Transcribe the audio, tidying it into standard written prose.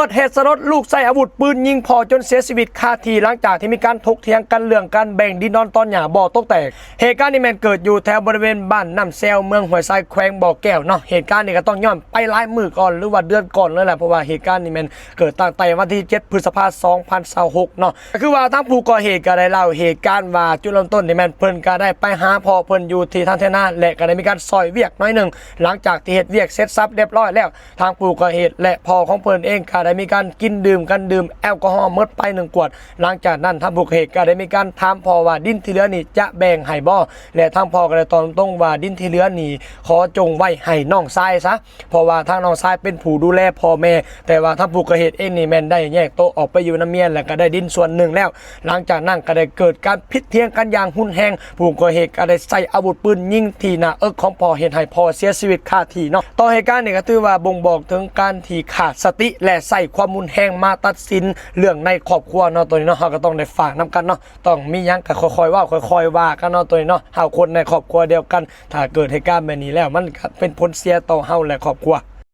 ดเหตุสลดลูกใส่อาวุธปืนยิงพ่อจนเสียชีวิตคาที่หลังจากที่มีการถกเถียงกันเรื่องการแบ่งดินนอนตอนหญ้าบ่อตกแตกเหตุการณ์นี้แมันเกิดอยู่แถวบริเวณบ้านน้ำแซวเมืองห้วยทรายแขวงบ่อแก้วเนาะเหตุการณ์นี้ก็ต้องย้อนไปหลายมื้อก่อนหรือว่าเดือนก่อนเลยแหละเพราะว่าเหตุการณ์นี้มันเกิดตั้งแต่วันที่7 พฤษภาคม 2026เนาะคือว่าทั้งผู้ก่อเหตุก็ได้เล่าเหตุการณ์ว่าจุดเริ่มต้นนี่แมันเพิ่นก็ได้ไปหาพ่อเพิ่นอยู่ที่ทางเทนาและก็ได้มีการซอยเวียกน้อยหนึ่งหลังจากที่เฮ็ดเวียกเสร็จสับเรียบร้อยแล้วทางผู้ก่อเหตุและพ่อของเพิ่นเองก็ได้มีการกินดื่มแอลกอฮอล์หมดไป1 ขวดหลังจากนั้นทางผู้ก่อเหตุก็ได้มีการถามพ่อว่าดินที่เหลือนี่จะแบ่งให้บ่และทางพ่อก็ได้ตอบตรงว่าดินที่เหลือนี่ขอจงไว้ให้น้องชายซะเพราะว่าทางน้องชายเป็นผู้ดูแลพ่อแม่แต่ว่าทางผู้ก่อเหตุเองนี่แม่นได้แยกโตะออกไปอยู่นำเมียแล้วก็ได้ดินส่วนหนึ่งแล้วหลังจากนั้นก็ได้เกิดการพิษเถียงกันอย่างหุนแรงผู้ก่อเหตุก็ได้ใส่อาวุธปืนยิงที่หน้าอกของพ่อเฮ็ดให้พ่อเสียชีวิตคาที่เนาะต่อเหตุการณ์นี้ก็ถือว่าบ่งบอกถึงการที่ขาดสติและใส่ความรุนแรงมาตัดสินเรื่องในครอบครัวเนาะตัวนี้เนาะเฮาก็ต้องได้ฝากนํกันเนาะต้องมีหยังก็ค่อยๆว่ากันเนาะตัวนี้เนาะเฮาคนในครอบครัวเดียวกันถ้าเกิดเหตุการณ์แบบนี้แล้วมันก็เป็นผลเสียต่อเฮาและครอบครัว